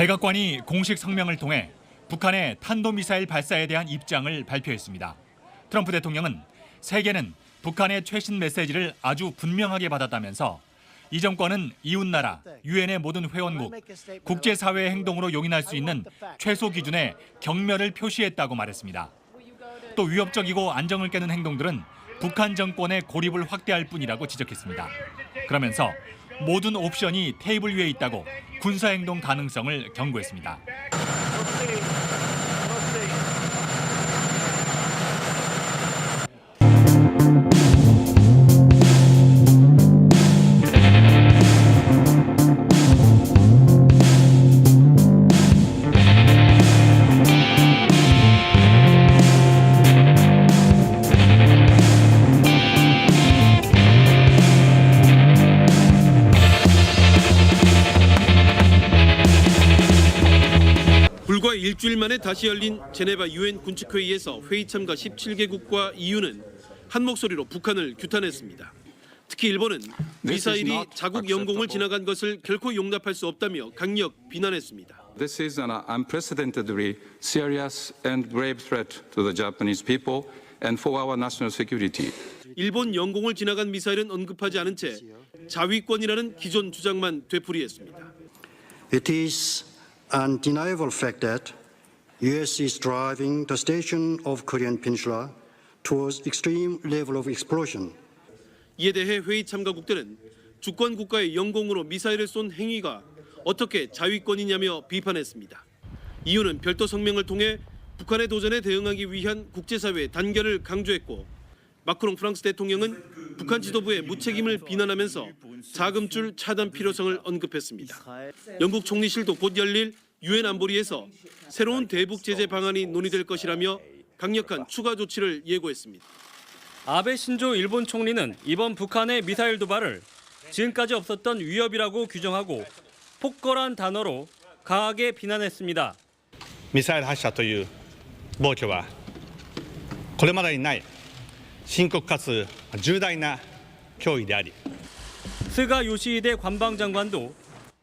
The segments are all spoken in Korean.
백악관이 공식 성명을 통해 북한의 탄도미사일 발사에 대한 입장을 발표했습니다. 트럼프 대통령은 세계는 북한의 최신 메시지를 아주 분명하게 받았다면서 이 정권은 이웃나라, 유엔의 모든 회원국, 국제사회의 행동으로 용인할 수 있는 최소 기준의 경멸을 표시했다고 말했습니다. 또 위협적이고 안정을 깨는 행동들은 북한 정권의 고립을 확대할 뿐이라고 지적했습니다. 그러면서 모든 옵션이 테이블 위에 있다고 군사행동 가능성을 경고했습니다. 불과 일주일 만에 다시 열린 제네바 유엔 군축회의에서 회의 참가 17개국과 EU는 한 목소리로 북한을 규탄했습니다. 특히 일본은 미사일이 자국 영공을 지나간 것을 결코 용납할 수 없다며 강력 비난했습니다. This is an unprecedentedly serious and grave threat to the Japanese people and for our national security. 일본 영공을 지나간 미사일은 언급하지 않은 채 자위권이라는 기존 주장만 되풀이했습니다. It is undeniable fact that U.S. is driving the station of Korean Peninsula towards extreme level of explosion. 이에 대해 회의 참가국들은 주권 국가의 영공으로 미사일을 쏜 행위가 어떻게 자위권이냐며 비판했습니다. EU는 별도 성명을 통해 북한의 도전에 대응하기 위한 국제사회의 단결을 강조했고 마크롱 프랑스 대통령은 북한 지도부의 무책임을 비난하면서 자금줄 차단 필요성을 언급했습니다. 영국 총리실도 곧 열릴 유엔 안보리에서 새로운 대북 제재 방안이 논의될 것이라며 강력한 추가 조치를 예고했습니다. 아베 신조 일본 총리는 이번 북한의 미사일 도발을 지금까지 없었던 위협이라고 규정하고 폭거란 단어로 강하게 비난했습니다. ミサイル発射という暴挙はこれまでにない深刻かつ重大な脅威であり 스가 요시히데 관방장관도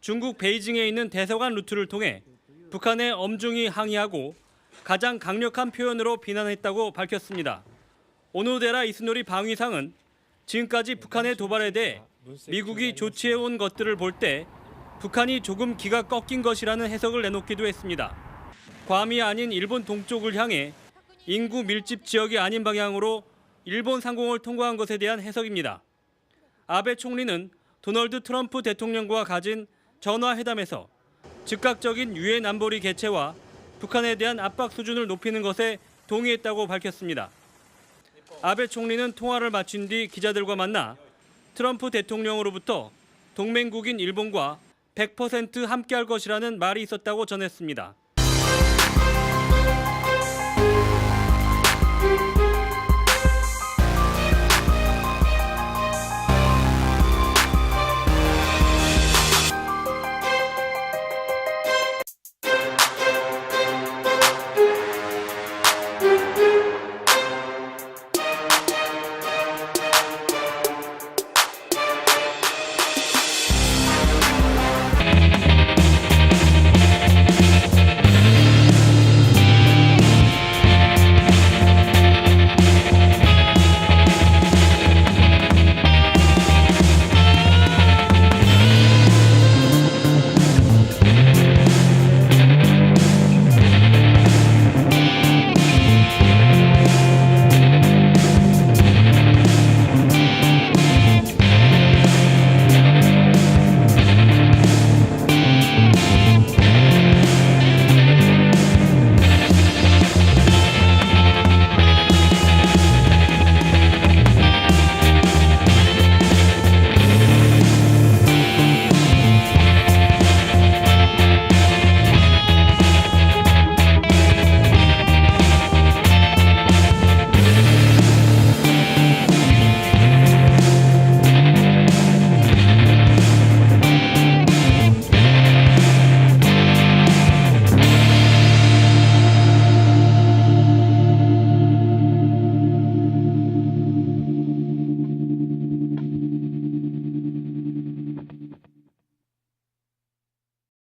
중국 베이징에 있는 대사관 루트를 통해 북한에 엄중히 항의하고 가장 강력한 표현으로 비난했다고 밝혔습니다. 오노데라 이스노리 방위상은 지금까지 북한의 도발에 대해 미국이 조치해온 것들을 볼 때 북한이 조금 기가 꺾인 것이라는 해석을 내놓기도 했습니다. 괌이 아닌 일본 동쪽을 향해 인구 밀집 지역이 아닌 방향으로 일본 상공을 통과한 것에 대한 해석입니다. 아베 총리는 도널드 트럼프 대통령과 가진 전화회담에서 즉각적인 유엔 안보리 개최와 북한에 대한 압박 수준을 높이는 것에 동의했다고 밝혔습니다. 아베 총리는 통화를 마친 뒤 기자들과 만나 트럼프 대통령으로부터 동맹국인 일본과 100% 함께할 것이라는 말이 있었다고 전했습니다.